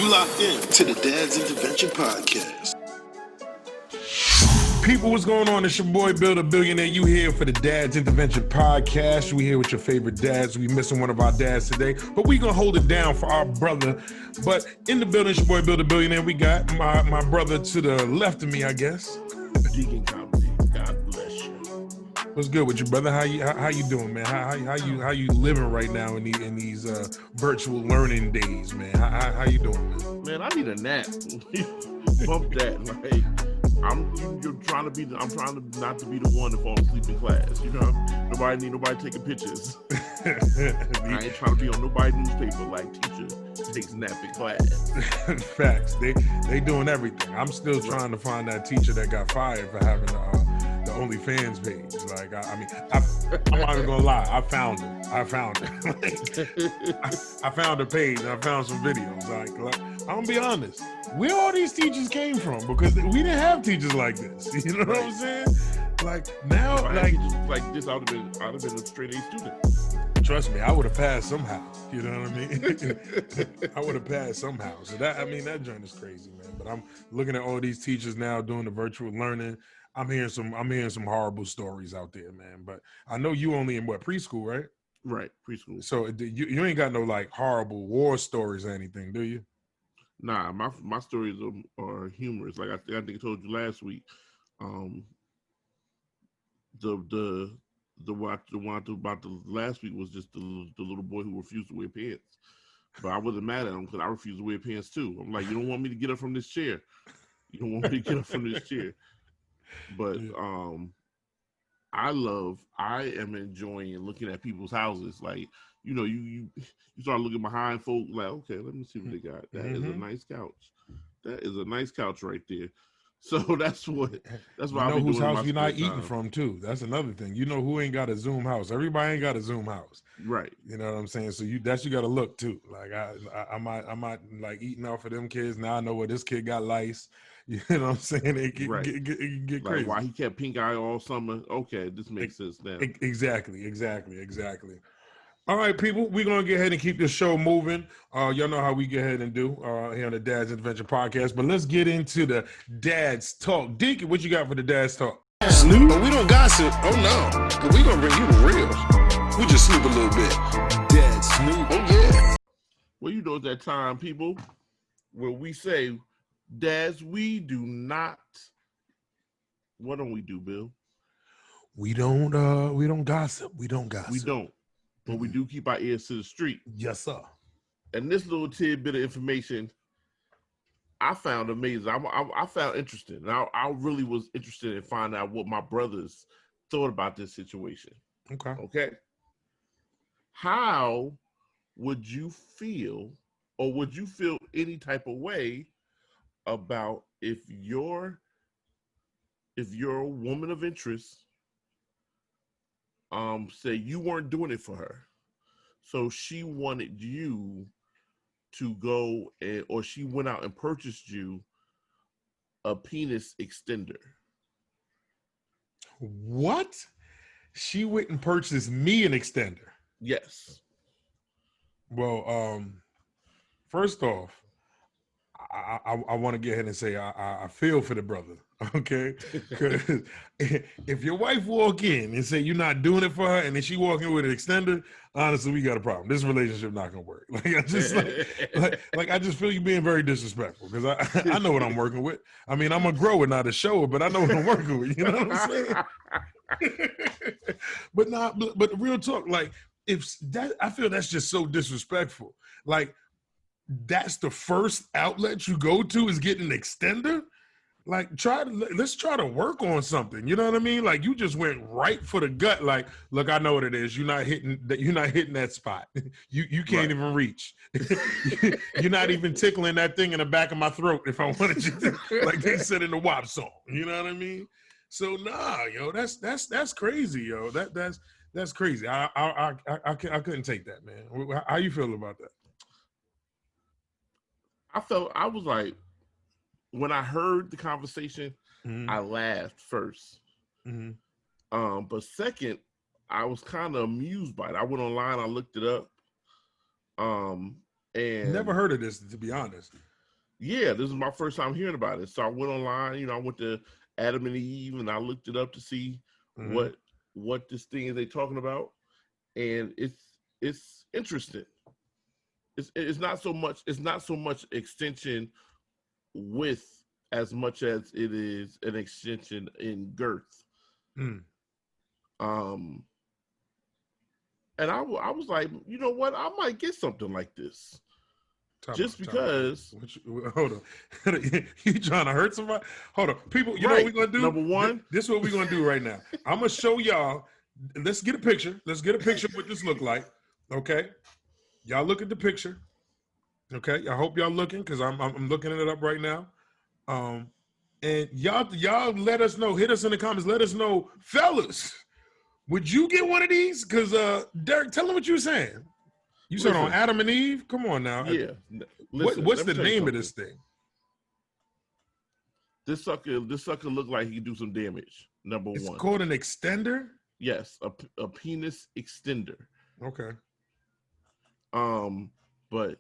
You locked in to the Dad's Intervention Podcast. People, what's going on? It's your boy, Bill the Billionaire. You here for the Dad's Intervention Podcast. We here with your favorite dads. We missing one of our dads today, but we gonna hold it down for our brother. But in the building, it's your boy, Bill the Billionaire. We got my brother to the left of me, I guess. Deacon Comedy. God bless you. What's good with you, brother? How you doing, man? How you living right now in these virtual learning days, man? How you doing, man? Man, I need a nap. Bump that. Like, I'm trying to not to be the one to fall asleep in class. You know, nobody taking pictures. I ain't trying to be on nobody's newspaper like teacher takes nap in class. Facts. They doing everything. I'm still trying to find that teacher that got fired for having the OnlyFans page. Like, I'm not even gonna lie. I found it. I found a page and I found some videos. Like I'm gonna be honest. Where all these teachers came from? Because we didn't have teachers like this. You know what I'm saying? Like now, like this, I'd have been a straight A student. Trust me, I would have passed somehow. You know what I mean? I would have passed somehow. So that joint is crazy, man. But I'm looking at all these teachers now doing the virtual learning. I'm hearing some horrible stories out there, man. But I know you only in preschool, right? Right, preschool. So you ain't got no like horrible war stories or anything, do you? Nah, my stories are humorous. Like I think I told you last week. The one I talked about the last week was just the little boy who refused to wear pants. But I wasn't mad at him because I refused to wear pants too. I'm like, you don't want me to get up from this chair. You don't want me to get up from this chair. But I am enjoying looking at people's houses. Like, you know, you start looking behind folk, like, okay, let me see what they got. That is a nice couch. That is a nice couch right there. So that's why you know whose house you're not eating from too. That's another thing. You know who ain't got a Zoom house. Everybody ain't got a Zoom house. Right. You know what I'm saying? So you got to look too. Like I might like eating off of them kids. Now I know where this kid got lice. You know what I'm saying? It get like crazy. Why he kept pink eye all summer. Okay, this makes sense now. Exactly. All right, people, we're going to get ahead and keep this show moving. Y'all know how we get ahead and do here on the Dad's Intervention Podcast. But let's get into the Dad's Talk. Deacon, what you got for the Dad's Talk? Snoop? But we don't gossip. Oh, no. Because we going to bring you the real. We just snoop a little bit. Dad Snoop. Oh, yeah. Well, you know it's that time, people, where we say, Dads, we do not. What don't we do, Bill? We don't gossip. We don't gossip. We don't. But we do keep our ears to the street. Yes, sir. And this little tidbit of information I found amazing. I found interesting. And I really was interested in finding out what my brothers thought about this situation. Okay. How would you feel, or would you feel any type of way about if you're a woman of interest, say you weren't doing it for her, so she wanted you to go or she went out and purchased you a penis extender? What? She went and purchased me an extender? Yes. Well, first off, I want to get ahead and say I feel for the brother, okay? Because if your wife walk in and say you're not doing it for her, and then she walk in with an extender, honestly, we got a problem. This relationship not gonna work. Like I just I just feel you being very disrespectful, because I know what I'm working with. I mean, I'm a grower, not a shower, but I know what I'm working with. You know what I'm saying? But real talk, like if that, I feel that's just so disrespectful. Like, that's the first outlet you go to is getting an extender? Like, let's try to work on something. You know what I mean? Like, you just went right for the gut. Like, look, I know what it is. You're not hitting that spot. You can't even reach. You're not even tickling that thing in the back of my throat if I wanted you to, like they said in the WAP song. You know what I mean? So nah, yo, that's crazy, yo. That's crazy. I couldn't take that, man. How you feel about that? I was like, when I heard the conversation, I laughed first. But second, I was kind of amused by it. I went online, I looked it up. And never heard of this, to be honest. Yeah, this is my first time hearing about it. So I went online, I went to Adam and Eve and I looked it up to see what this thing is they talking about. And it's interesting. It's not so much extension width as much as it is an extension in girth. And I was like, you know what? I might get something like this. Because hold on. You trying to hurt somebody? Hold on. People, you know what we're gonna do? Number one. This is what we're gonna do right now. I'm gonna show y'all. Let's get a picture. Let's get a picture of what this look like. Okay. Y'all look at the picture. Okay. I hope y'all looking because I'm looking it up right now. And y'all let us know. Hit us in the comments. Let us know, fellas. Would you get one of these? Because Derek, tell them what you were saying. You said on Adam and Eve? Come on now. Yeah. What's the name of this thing? This sucker look like he can do some damage. Number one. It's called an extender? Yes, a penis extender. Okay. But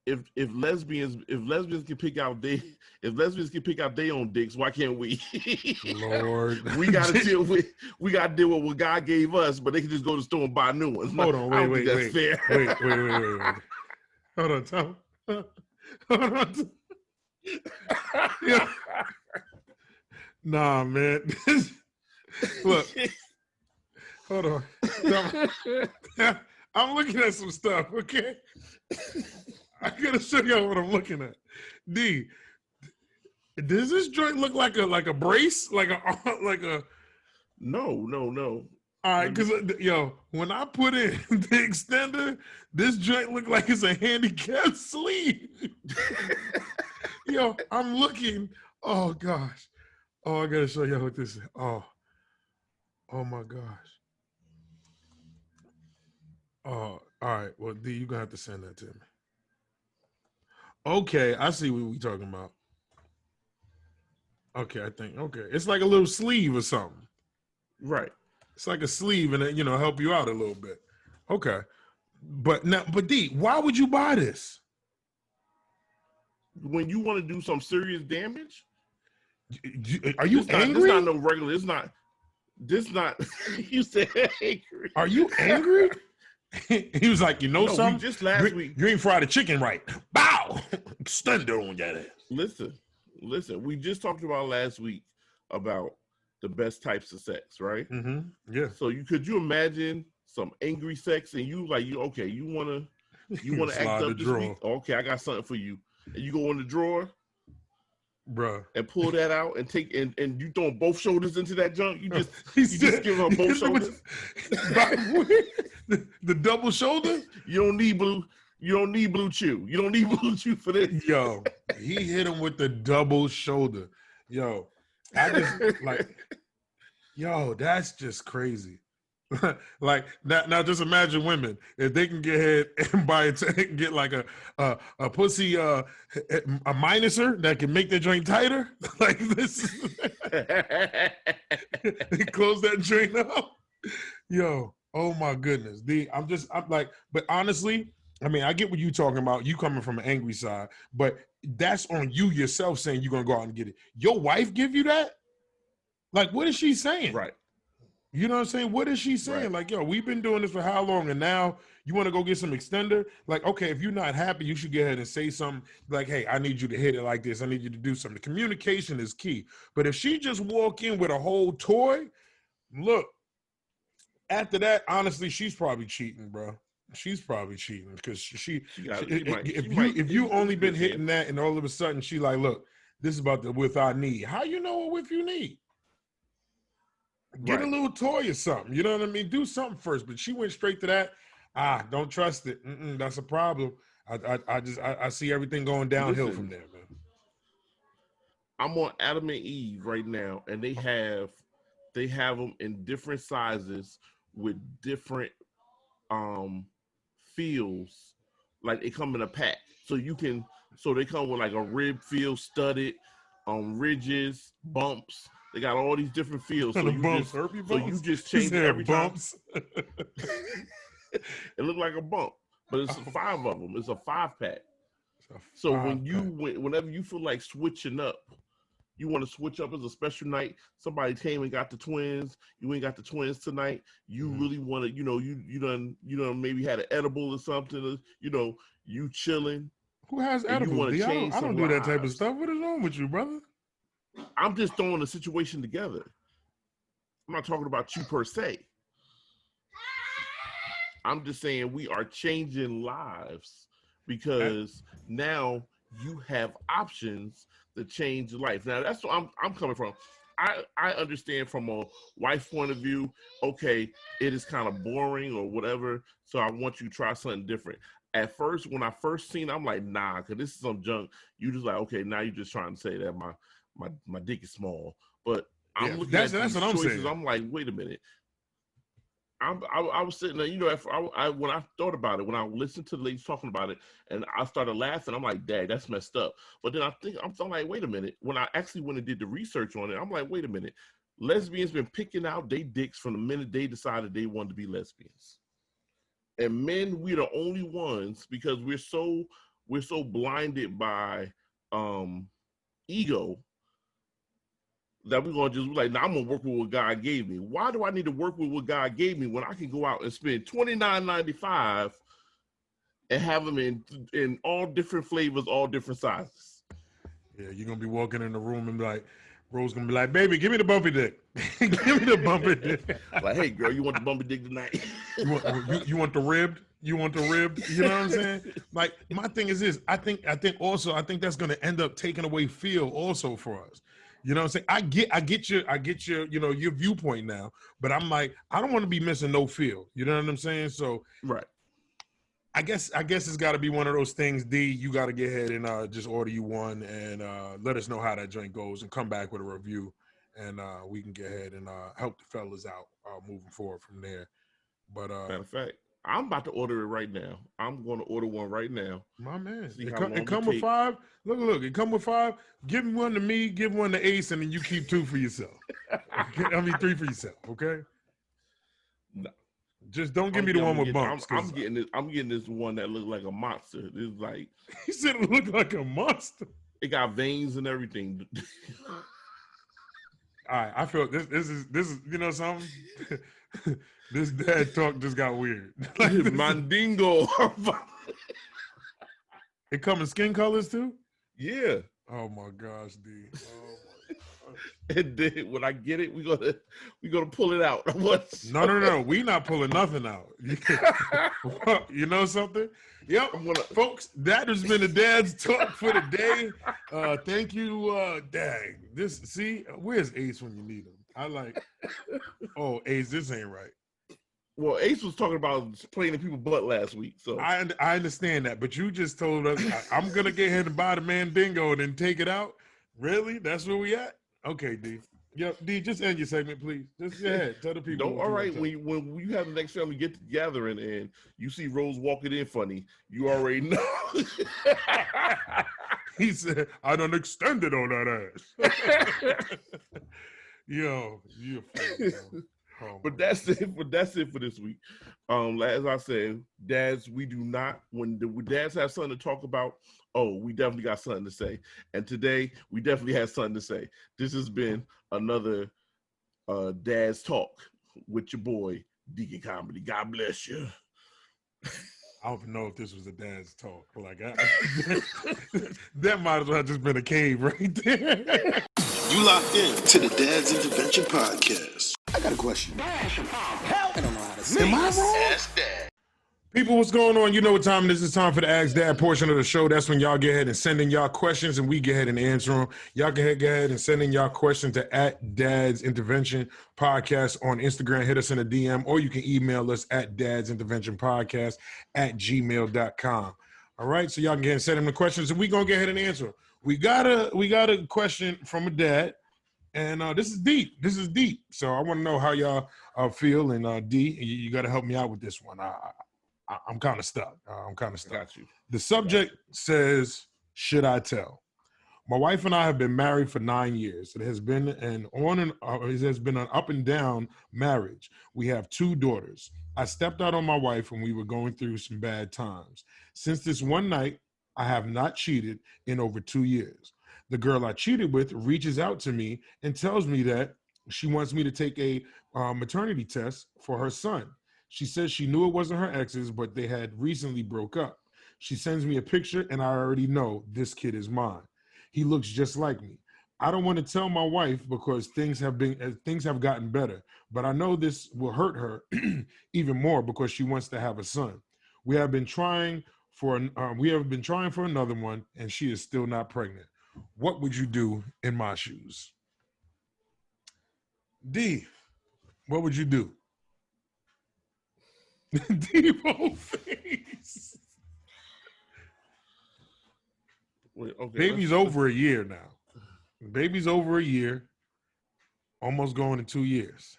if lesbians can pick out their own dicks, why can't we? Lord, we gotta deal with what God gave us, but they can just go to the store and buy new ones. Hold on, wait. Hold on, Tom. Hold on. Yeah. Nah, man. Look. Hold on. I'm looking at some stuff, okay? I gotta show y'all what I'm looking at. D, does this joint look like a brace? Like a No. All right, because when I put in the extender, this joint look like it's a handicapped sleeve. I'm looking. Oh gosh. Oh, I gotta show y'all what this is. Oh my gosh. Oh, all right. Well, D, you're gonna have to send that to me. Okay, I see what we're talking about. Okay, it's like a little sleeve or something. Right. It's like a sleeve and it, help you out a little bit. Okay. But D, why would you buy this? When you want to do some serious damage? Are you angry? This not no regular. This not you said angry. Are you angry? He was like, something? Just last week. You ain't fried the chicken right. Bow! Extender on that ass. Listen. We just talked about last week about the best types of sex, right? Mm-hmm. Yeah. So could you imagine some angry sex and you wanna act up this week? Okay, I got something for you. And you go in the drawer, bruh, and pull that out and take and you throwing both shoulders into that junk. You just give her both shoulders. The double shoulder? You don't need blue chew. You don't need blue chew for this. Yo, he hit him with the double shoulder. Yo, I just that's just crazy. Like now just imagine women if they can get head and get like a pussy a minuser that can make their joint tighter like this. Close that joint up. Yo, oh my goodness. I'm like, but honestly, I mean, I get what you talking about. You coming from an angry side, but that's on you yourself saying you're gonna go out and get it. Your wife give you that? Like, what is she saying? Right. You know what I'm saying? What is she saying? Right. Like, yo, we've been doing this for how long? And now you want to go get some extender? Like, okay, if you're not happy, you should go ahead and say something like, hey, I need you to hit it like this. I need you to do something. Communication is key. But if she just walk in with a whole toy, look, after that, honestly, she's probably cheating, bro. She's probably cheating because if you only been hitting that and all of a sudden she like, look, this is about the width I need. How you know what width you need? Get a little toy or something. You know what I mean? Do something first. But she went straight to that. Don't trust it. That's a problem. I see everything going downhill from there, man. I'm on Adam and Eve right now, and they have them in different sizes with different feels. Like they come in a pack, so they come with like a rib feel, studded, ridges, bumps. They got all these different feels. So you just change it every bumps. Time. It looked like a bump, but it's 5 of them. It's a 5-pack. So whenever you feel like switching up, you want to switch up as a special night. Somebody came and got the twins. You ain't got the twins tonight. You really want to, you done maybe had an edible or something. You chilling. Who has edibles? I don't do that type of stuff. What is wrong with you, brother? I'm just throwing the situation together. I'm not talking about you per se. I'm just saying we are changing lives because now you have options to change life. Now that's what I'm coming from. I understand from a wife's point of view, okay, it is kind of boring or whatever, so I want you to try something different. At first, when I first seen it, I'm like, nah, because this is some junk. You just like, okay, now you're just trying to say that my dick is small. But I'm looking at these what choices, I'm like, wait a minute. I was sitting there, when I thought about it, when I listened to the ladies talking about it, and I started laughing, I'm like, dang, that's messed up. But then I'm like, wait a minute. When I actually went and did the research on it, I'm like, wait a minute. Lesbians been picking out their dicks from the minute they decided they wanted to be lesbians. And men, we're the only ones because we're so blinded by ego that we're gonna just be like, nah, I'm gonna work with what God gave me. Why do I need to work with what God gave me when I can go out and spend $29.95 and have them in all different flavors, all different sizes? Yeah, you're gonna be walking in the room and be like, Rose gonna be like, baby, give me the bumpy dick. Give me the bumpy dick. Like, hey girl, you want the bumpy dick tonight? you want the ribbed? You want the ribbed? You know what I'm saying? Like, my thing is this. I think that's gonna end up taking away feel also for us. You know what I'm saying? I get your your viewpoint now, but I'm like, I don't want to be missing no feel. You know what I'm saying? So right. I guess it's got to be one of those things. D, you got to get ahead and just order you one and let us know how that joint goes and come back with a review, and we can get ahead and help the fellas out moving forward from there. But matter of fact, I'm about to order it right now. I'm going to order one right now. My man, it come with 5. Look, it come with 5. Give one to me, give one to Ace, and then you keep 2 for yourself. I mean 3 for yourself. Okay. No. Just don't give me the one with bumps. I'm getting this one that looks like a monster. It's like he said it looked like a monster. It got veins and everything. All right, I feel this is something. This dad talk just got weird. Like Mandingo. It come in skin colors too? Yeah. Oh my gosh, D. Oh my gosh. And then when I get it, we're gonna pull it out. No. We not pulling nothing out. You know something? Yep. Folks, that has been the Dad's Talk for the day. Thank you, dang. Where's Ace when you need him? Ace, this ain't right. Well, Ace was talking about playing in people's butt last week. So I understand that, but you just told us I'm gonna get ahead and buy the Mandingo and then take it out. Really? That's where we at? Okay, D. Yep, D. Just end your segment, please. Just go ahead. Tell the people. All right. When you have the next family get together and you see Rose walking in funny, you already know. He said, "I done extended on that ass." Yo, you're funny, yo. Oh, but that's it. But that's it for this week. As I said, dads, we do not. When dads have something to talk about, we definitely got something to say. And today, we definitely had something to say. This has been another Dad's Talk with your boy Deacon Comedy. God bless you. I don't know if this was a Dad's Talk. That might as well have just been a cave right there. You locked in to the Dad's Intervention Podcast. I got a question. Help! I don't know how to say. Am I wrong? Ask Dad. People, what's going on? You know what time it is. It's time for the Ask Dad portion of the show. That's when y'all get ahead and send in y'all questions, and we get ahead and answer them. Y'all can go ahead and send in y'all questions to @Dad's Intervention Podcast on Instagram. Hit us in a DM, or you can email us at dadsinterventionpodcast@gmail.com. All right, so y'all can get ahead and send in the questions, and we're going to get ahead and answer them. We got a question from a dad, and this is deep. This is deep. So I want to know how y'all feel, and D, you got to help me out with this one. I'm kind of stuck. Got you. The subject says, should I tell? My wife and I have been married for 9 years. It has been an up and down marriage. We have 2 daughters. I stepped out on my wife when we were going through some bad times. Since this one night, I have not cheated in over 2 years. The girl I cheated with reaches out to me and tells me that she wants me to take a maternity test for her son. She says she knew it wasn't her ex's, but they had recently broke up. She sends me a picture, and I already know this kid is mine. He looks just like me. I don't want to tell my wife because things have gotten better, but I know this will hurt her even more because she wants to have a son. We have been trying for another one, and she is still not pregnant. What would you do in my shoes? D, what would you do? Dipod face. Wait, okay, Baby's over a year now. Baby's over a year, almost going in 2 years.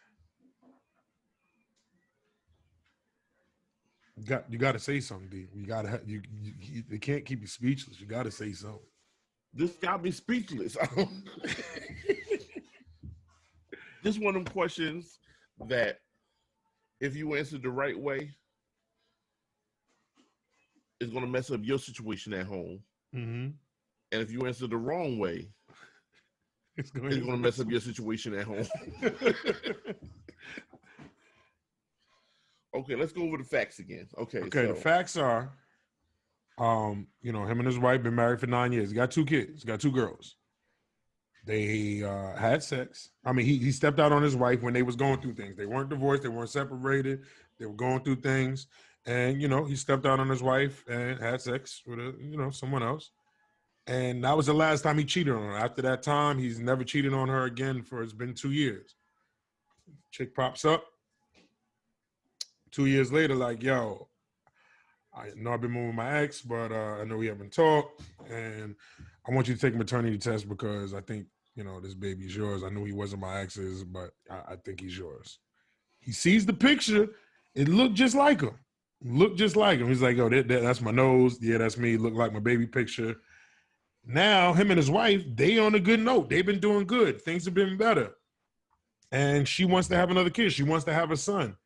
You got to say something, D. You got to. They can't keep you speechless. You got to say something. This got me speechless. This one of them questions that, if you answer the right way, is going to mess up your situation at home. Mm-hmm. And if you answer the wrong way, it's going to mess up your situation at home. Okay, let's go over the facts again. Okay, so the facts are, him and his wife been married for 9 years. He got 2 kids. He got 2 girls. They had sex. I mean, he stepped out on his wife when they was going through things. They weren't divorced. They weren't separated. They were going through things. And, he stepped out on his wife and had sex with, someone else. And that was the last time he cheated on her. After that time, he's never cheated on her again it's been 2 years. Chick pops up. 2 years later, like, yo, I know I've been moving with my ex, but I know we haven't talked. And I want you to take a maternity test because I think, this baby's yours. I knew he wasn't my ex's, but I think he's yours. He sees the picture. It looked just like him. He's like, oh, that's my nose. Yeah, that's me. Looked like my baby picture. Now, him and his wife, they on a good note. They've been doing good. Things have been better. And she wants to have another kid. She wants to have a son.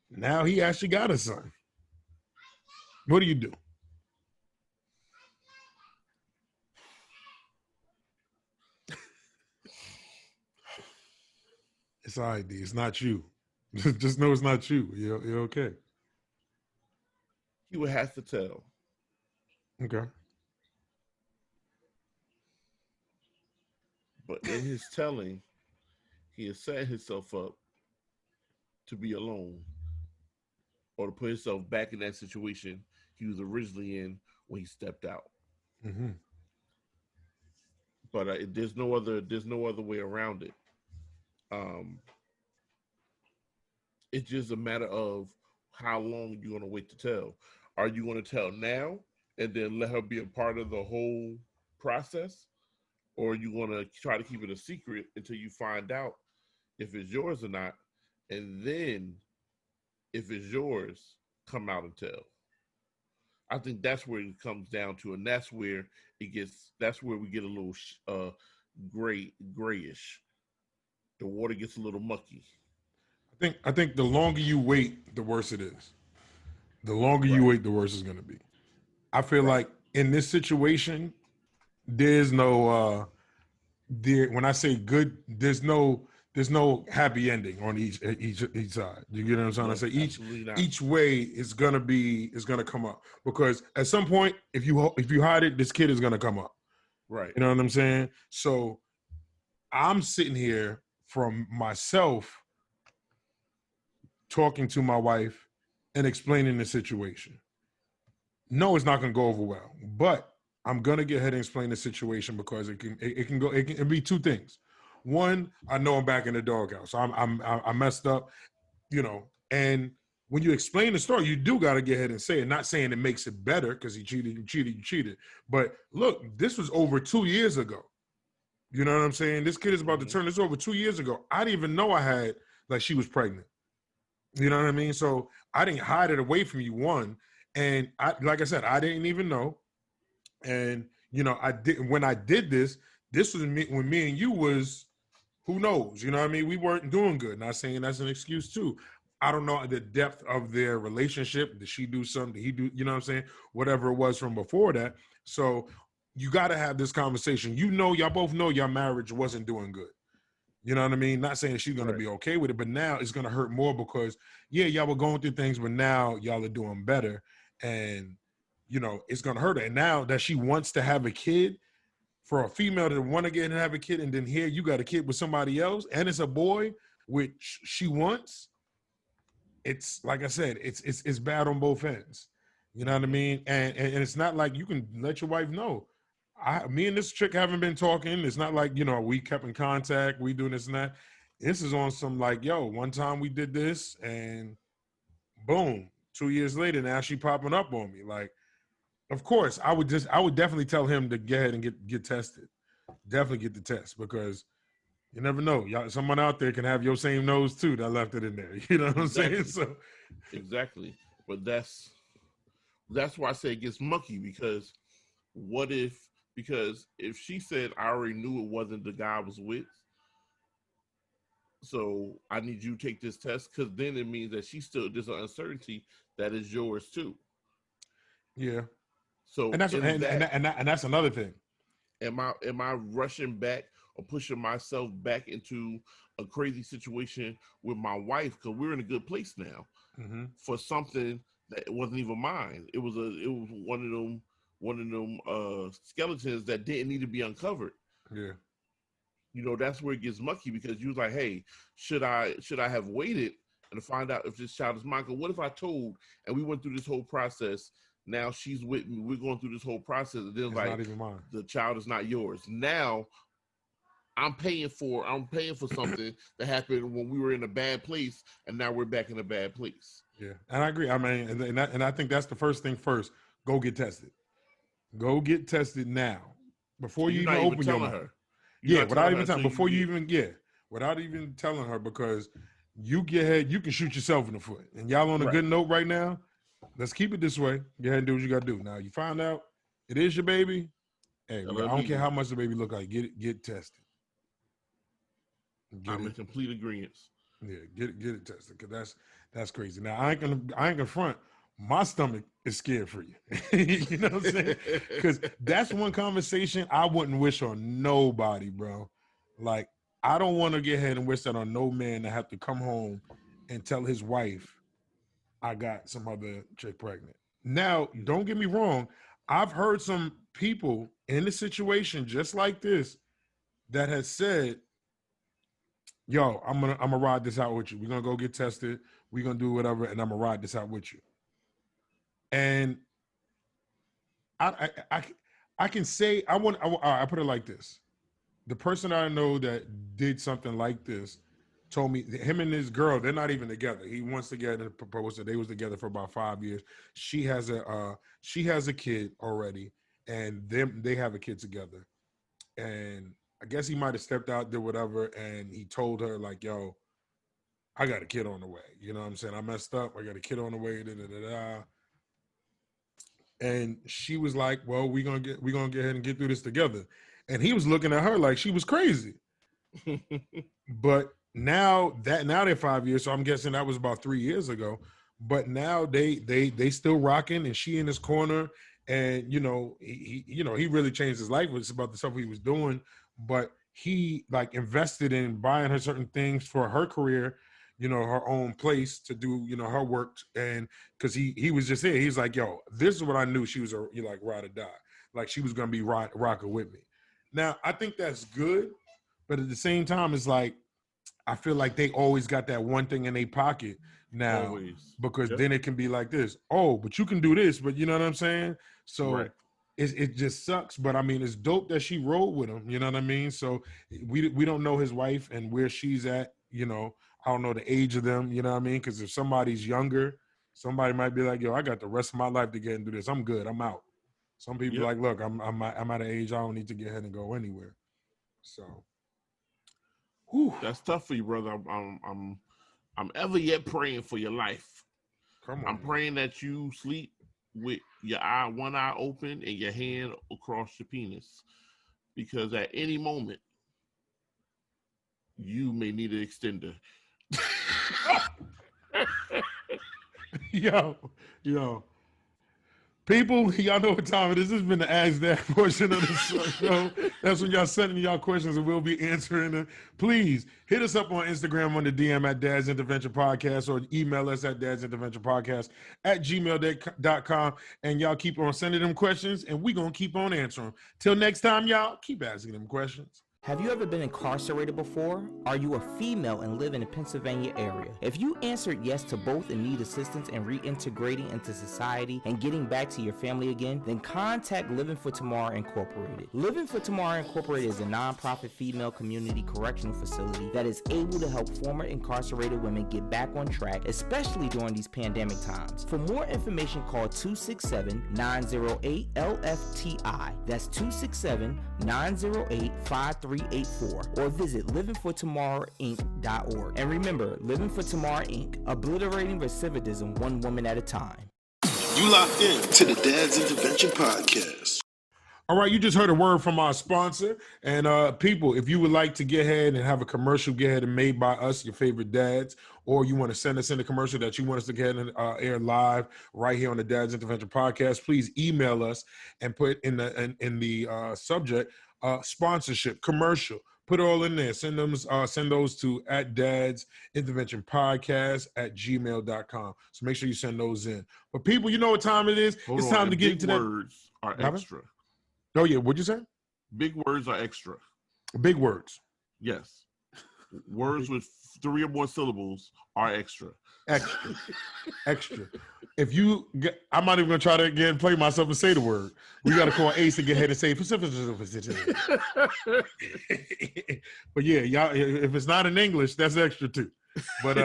Now he actually got a son. What do you do? It's all right, D. It's not you. Just know it's not you. You're okay. He would have to tell. Okay. But in his telling, he has set himself up to be alone or to put himself back in that situation he was originally in when he stepped out. Mm-hmm. But there's no other way around it. It's just a matter of how long you're going to wait to tell. Are you going to tell now and then let her be a part of the whole process? Or are you going to try to keep it a secret until you find out if it's yours or not? And then if it's yours, come out and tell. I think that's where it comes down to. And that's where we get a little grayish. The water gets a little mucky. I think the longer you wait, the worse it is. The longer you wait, the worse it's going to be. I feel like in this situation, there's no when I say good, there's no happy ending on each side. You get what I'm trying to say? Each way is gonna come up, because at some point, if you hide it, this kid is gonna come up. Right. You know what I'm saying? So I'm sitting here from myself talking to my wife and explaining the situation. No, it's not gonna go over well, but I'm gonna get ahead and explain the situation because it can be 2 things. One, I know I'm back in the doghouse. I messed up, and when you explain the story, you do got to get ahead and say it. Not saying it makes it better because you cheated. But look, this was over 2 years ago. You know what I'm saying? This kid is about to turn this over 2 years ago. I didn't even know she was pregnant. You know what I mean? So I didn't hide it away from you, one. And like I said, I didn't even know. And, when I did this was when me and you was, who knows? You know what I mean? We weren't doing good. Not saying that's an excuse too. I don't know the depth of their relationship. Did she do something? Did he do, you know what I'm saying? Whatever it was from before that. So you got to have this conversation. You know, y'all both know your marriage wasn't doing good. You know what I mean? Not saying she's going to be okay with it, but now it's going to hurt more because, yeah, y'all were going through things, but now y'all are doing better. And, you know, it's going to hurt her. And now that she wants to have a kid, for a female to want to get and have a kid, and then here you got a kid with somebody else, and it's a boy, which she wants, it's, like I said, it's bad on both ends. You know what I mean? And it's not like you can let your wife know. Me and this chick haven't been talking. It's not like, you know, we kept in contact, we doing this and that. This is on some like, yo, one time we did this and boom, 2 years later, now she popping up on me. Like, of course, I would definitely tell him to get ahead and get tested. Definitely get the test because you never know. Y'all, someone out there can have your same nose too that left it in there. You know what I'm saying? So exactly. But that's why I say it gets mucky because because if she said I already knew it wasn't the guy I was with, so I need you to take this test, because then it means that there's an uncertainty that is yours too. Yeah. So and that's another thing. Am I rushing back or pushing myself back into a crazy situation with my wife because we're in a good place now for something that wasn't even mine? It was one of them skeletons that didn't need to be uncovered. Yeah. You know, that's where it gets mucky because you was like, hey, should I have waited and find out if this child is mine? Because what if I told and we went through this whole process? Now she's with me. We're going through this whole process. And then it's like, not even mine. The child is not yours. Now I'm paying for something that happened when we were in a bad place, and now we're back in a bad place. Yeah, and I agree. I mean, and I think that's the first thing first. Go get tested. Go get tested now before you even open your mouth. Yeah, without even telling. Without even telling her, because you get ahead, you can shoot yourself in the foot. And y'all on a good note right now. Let's keep it this way. Go ahead and do what you got to do. Now, you find out it is your baby. Hey, I don't care how much the baby look like. Get tested. I'm in complete agreement. Yeah, get it tested because that's crazy. Now, I ain't gonna front. My stomach is scared for you. You know what I'm saying? Because that's one conversation I wouldn't wish on nobody, bro. Like, I don't want to get ahead and wish that on no man to have to come home and tell his wife, I got some other chick pregnant. Now, don't get me wrong. I've heard some people in a situation just like this that has said, yo, I'm gonna ride this out with you. We're gonna go get tested. We're gonna do whatever, and I'm gonna ride this out with you. And I can say I put it like this. The person I know that did something like this told me him and his girl, they're not even together. He wants to get and propose that they was together for about 5 years. She has a kid already, and they have a kid together. And I guess he might have stepped out, did whatever, and he told her like, yo, I got a kid on the way. You know what I'm saying? I messed up. I got a kid on the way. Da, da, da, da. And she was like, well, we're gonna get ahead and get through this together. And he was looking at her like she was crazy. But now they're 5 years, so I'm guessing that was about 3 years ago. But now they still rocking, and she in his corner, and he really changed his life. It's about the stuff he was doing, but he like invested in buying her certain things for her career, her own place to do, her work. And because he was just here, he's like, yo, this is what I knew she was like ride or die, like she was gonna be rocker with me. Now I think that's good, but at the same time, it's like I feel like they always got that one thing in their pocket now, always. Because then it can be like this. Oh, but you can do this, but you know what I'm saying? So it just sucks. But I mean, it's dope that she rolled with him. You know what I mean? So we don't know his wife and where she's at. I don't know the age of them. You know what I mean? Because if somebody's younger, somebody might be like, yo, I got the rest of my life to get and do this. I'm good. I'm out. Some people like, look, I'm at an age I don't need to get ahead and go anywhere. So. Whew. That's tough for you, brother. I'm ever yet praying for your life. Come on, I'm praying that you sleep with one eye open and your hand across your penis, because at any moment you may need an extender. Yo. People, y'all know what time it is. This has been the Ask Dad portion of the show. That's when y'all sending y'all questions and we'll be answering them. Please hit us up on Instagram on the DM at Dad's Intervention Podcast or email us at Dad's Intervention Podcast at gmail.com. And y'all keep on sending them questions and we're going to keep on answering them. Till next time, y'all, keep asking them questions. Have you ever been incarcerated before? Are you a female and live in the Pennsylvania area? If you answered yes to both and need assistance in reintegrating into society and getting back to your family again, then contact Living for Tomorrow Incorporated. Living for Tomorrow Incorporated is a nonprofit female community correctional facility that is able to help former incarcerated women get back on track, especially during these pandemic times. For more information, call 267-908-LFTI. That's 267-908-5384 or visit livingfortomorrowinc.org. And remember, Living for Tomorrow Inc., obliterating recidivism one woman at a time. You locked in to the Dad's Intervention Podcast. All right, you just heard a word from our sponsor. And people, if you would like to get ahead and have a commercial get ahead and made by us, your favorite dads, or you want to send us in a commercial that you want us to get ahead and air live right here on the Dad's Intervention Podcast, please email us and put in the subject sponsorship, commercial. Put it all in there. Send those to at Dad's Intervention Podcast at gmail.com. So make sure you send those in. But people, you know what time it is? It's time to get into that. Big words are extra. Oh, yeah. What'd you say? Big words are extra. Big words. Yes. Words with 3 or more syllables are extra. Extra. If you get, I'm not even gonna try to again play myself and say the word. We gotta call Ace to get ahead and say Pacific. But yeah, y'all, if it's not in English, that's extra too. But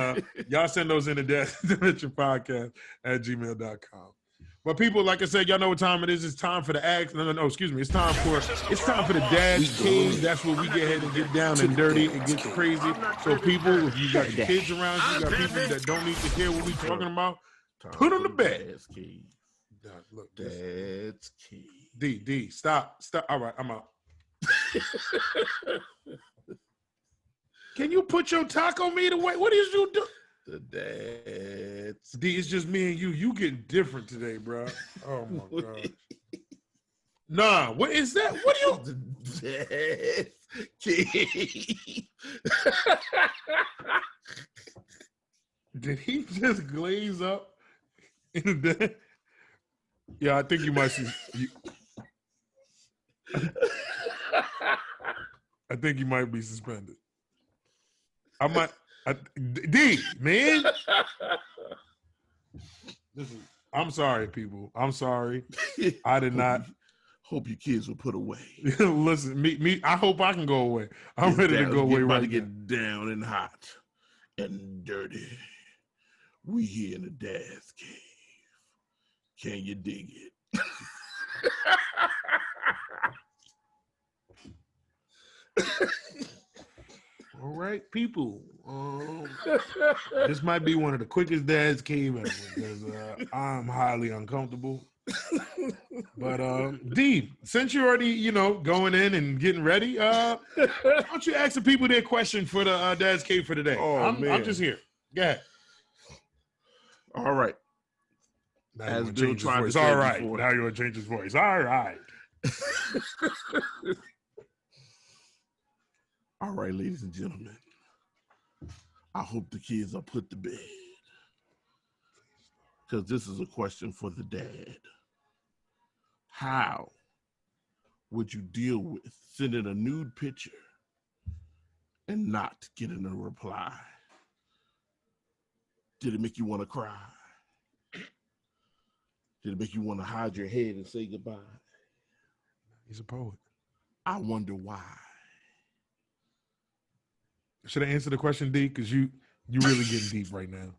y'all send those in to Dad's Intervention Podcast at gmail.com. But people, like I said, y'all know what time it is. It's time for the ask. Excuse me. It's time for the Dad's Cave. That's where we get ahead and get down and dirty. It gets crazy. So people, if you got your kids around you, got people that don't need to hear what we talking about, put them to bed. Dad's Cave. Look, Dad's Cave. D, stop. All right, I'm out. Can you put your taco meat away? What is you doing? The Dad's. D, it's just me and you. You getting different today, bro. Oh my god. Nah, what is that? What are you? The Dad's Cave. Did he just glaze up in the day? Yeah, I think you might see. I think you might be suspended. D, man. Listen, I'm sorry, people. I'm sorry. I did not. Hope your kids will put away. Listen, me. I hope I can go away. I'm ready to go away right now. Get down and hot and dirty. We here in the Dad's Cave. Can you dig it? All right, people. This might be one of the quickest Dad's Cave ever because I'm highly uncomfortable. But D, since you're already, going in and getting ready, why don't you ask the people their question for the Dad's Cave for today? I'm just here. Go ahead. All right. As Bill tried to say all right. Before. Now you're going to change his voice. All right. All right, ladies and gentlemen. I hope the kids are put to bed. Because this is a question for the dad. How would you deal with sending a nude picture and not getting a reply? Did it make you want to cry? Did it make you want to hide your head and say goodbye? He's a poet. I wonder why. Should I answer the question, D? Because you really getting deep right now.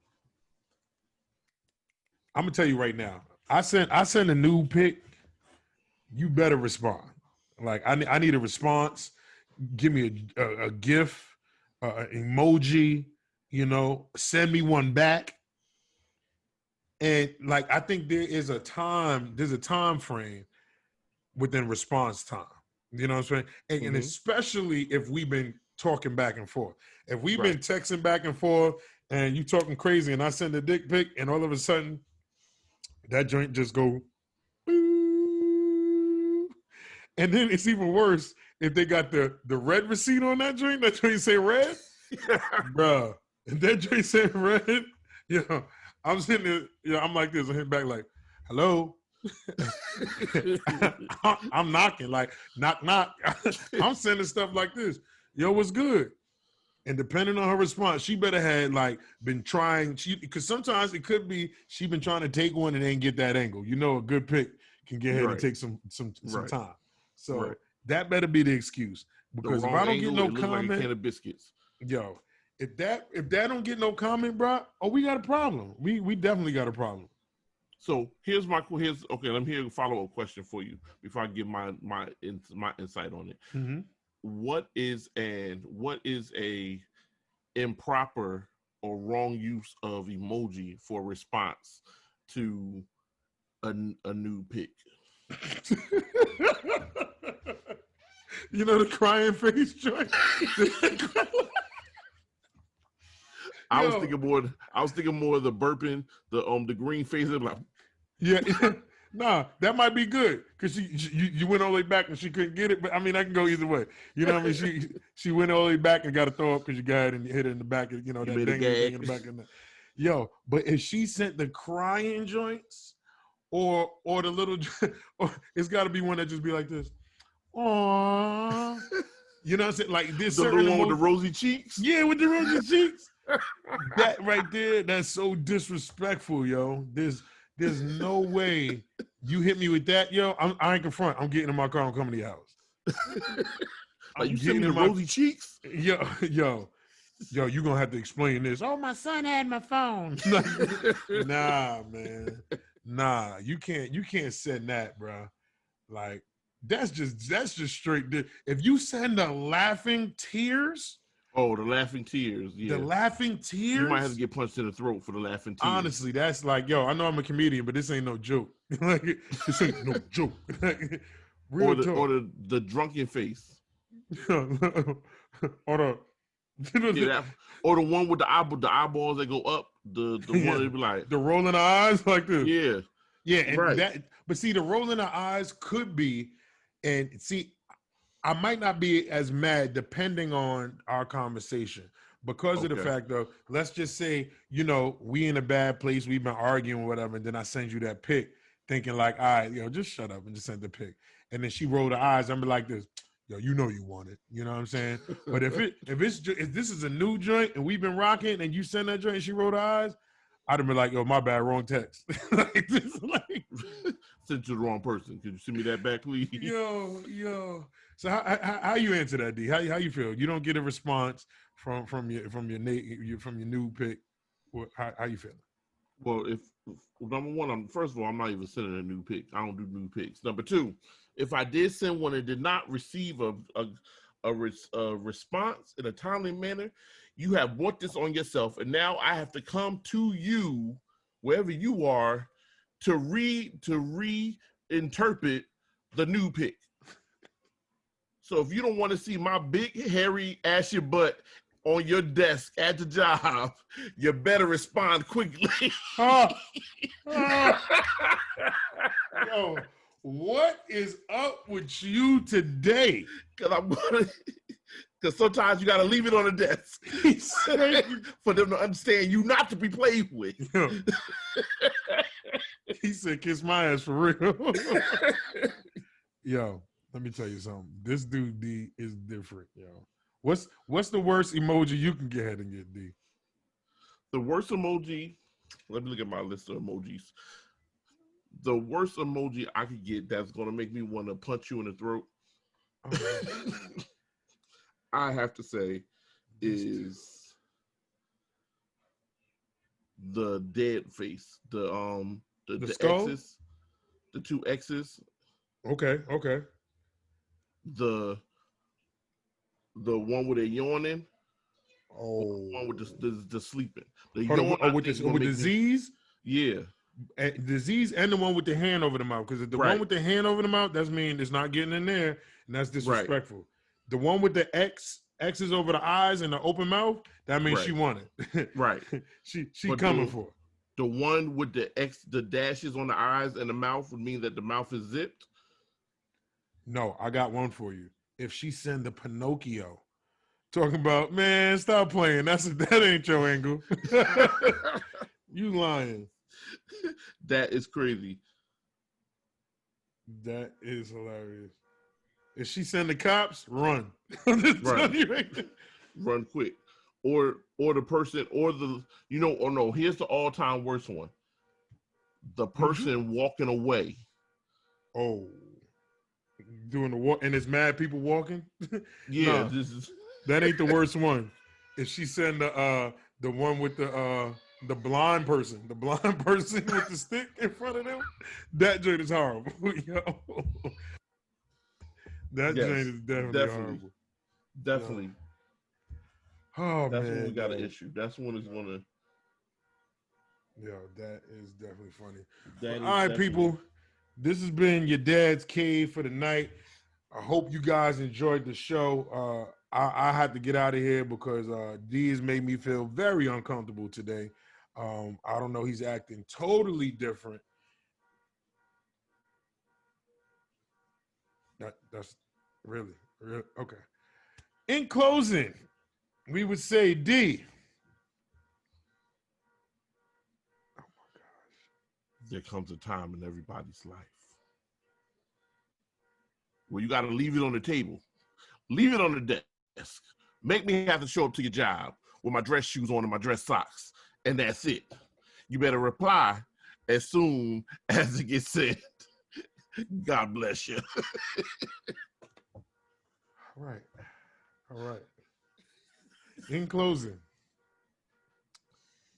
I'm gonna tell you right now. I sent a nude pic. You better respond. Like I need a response. Give me a GIF, emoji. Send me one back. And like I think there's a time frame within response time. You know what I'm saying? And especially if we've been talking back and forth. If we've been texting back and forth and you talking crazy, and I send a dick pic, and all of a sudden, that joint just go, boop. And then it's even worse if they got the red receipt on that joint. That joint say red, bro. If that joint say red, I'm sitting there, I'm like this, I'm hitting back like, hello. I'm knocking like knock knock. I'm sending stuff like this. Yo, what's good? And depending on her response, she better had like been trying. Because sometimes it could be she been trying to take one and ain't get that angle. A good pick can get ahead and take some time. So that better be the excuse. Because if I don't get no comment, like a can of biscuits. Yo, if that don't get no comment, bro, we got a problem. We definitely got a problem. So let me hear a follow-up question for you before I give my insight on it. Mm-hmm. What is a improper or wrong use of emoji for response to a new pic? The crying face joint. I was thinking more of the burping, the green face. Like, yeah, nah, that might be good because you went all the way back and she couldn't get it. But I mean, I can go either way. You know what I mean? She went all the way back and got to throw up because you got it and you hit it in the back. That thing in the back of the. Yo, but if she sent the crying joints or the little, or it's got to be one that just be like this. Aww. You know what I'm saying? Like this. The one with the rosy cheeks. Yeah, with the rosy cheeks. That right there, that's so disrespectful, yo. There's no way you hit me with that, yo. I ain't confront. I'm getting in my car. I'm coming to your house. Like you send me the rosy cheeks? Yo, you gonna have to explain this. Oh, my son had my phone. Nah, man. Nah, you can't send that, bro. Like that's just straight. If you send the laughing tears. Oh, the laughing tears. Yeah. The laughing tears? You might have to get punched in the throat for the laughing tears. Honestly, that's like, yo, I know I'm a comedian, but this ain't no joke. Like, this ain't no joke. Real talk. Or the drunken face. or the one with the eyeballs that go up. The one that be like the rolling eyes like this. Yeah. Yeah, and but see, the rolling the eyes could be, and see, I might not be as mad depending on our conversation because of the fact of, let's just say, we in a bad place, we've been arguing or whatever, and then I send you that pic thinking like, all right, just shut up and just send the pic. And then she rolled her eyes, I'm like this, yo, you want it. You know what I'm saying? But if this is a new joint and we've been rocking and you send that joint and she rolled her eyes, I'd have been like, yo, my bad, wrong text. Sent to the wrong person. Could you send me that back, please? Yo. So how you answer that, D? How you feel? You don't get a response from your new pic. How you feeling? Well, if number one, first of all, I'm not even sending a new pic. I don't do new pics. Number two, if I did send one and did not receive a response in a timely manner, you have brought this on yourself, and now I have to come to you, wherever you are, to reinterpret the new pic. So if you don't want to see my big, hairy, ashy butt on your desk at the job, you better respond quickly. Yo, what is up with you today? Because sometimes you got to leave it on the desk for them to understand you not to be played with. He said, kiss my ass for real. Yo, let me tell you something. This dude, D, is different, yo. What's the worst emoji you can get ahead and get, D? The worst emoji, let me look at my list of emojis. The worst emoji I could get that's going to make me want to punch you in the throat, I have to say, is the dead face. The X's, the two X's. Okay. The one with a yawning. Oh, the one with the sleeping. The with the Z's. Yeah, the Z's and the one with the hand over the mouth. Because the one with the hand over the mouth, that means it's not getting in there, and that's disrespectful. Right. The one with the X X's over the eyes and the open mouth, that means she wanted. Right. she But coming for it. The one with the dashes on the eyes and the mouth would mean that the mouth is zipped. No, I got one for you. If she send a Pinocchio, talking about, man, stop playing. That ain't your angle. You lying. That is crazy. That is hilarious. If she send the cops, run. Run quick. Or the person, or the, oh no, here's the all-time worst one. The person walking away. Oh. Doing the walk, and it's mad people walking? Yeah. No, that ain't the worst one. If she send the one with the blind person with the stick in front of them, that joint is horrible. Yo. That joint is definitely horrible. Definitely. Oh, that's man. when we got an issue. That's when it's gonna. Yo, that is definitely funny. All right, people. This has been your dad's cave for the night. I hope you guys enjoyed the show. I had to get out of here because D has made me feel very uncomfortable today. I don't know. He's acting totally different. That's really okay. In closing, we would say, D. Oh my gosh. There comes a time in everybody's life where you got to leave it on the table, leave it on the desk, make me have to show up to your job with my dress shoes on and my dress socks, and that's it. You better reply as soon as it gets sent. God bless you. All right. In closing,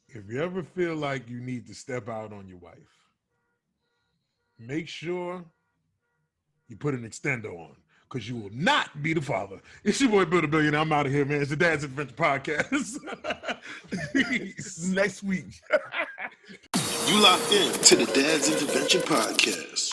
if you ever feel like you need to step out on your wife, make sure you put an extender on, because you will not be the father. It's your boy, Bill the Billionaire. I'm out of here, man. It's the Dad's Adventure Podcast. Next week. You locked in to the Dad's Intervention Podcast.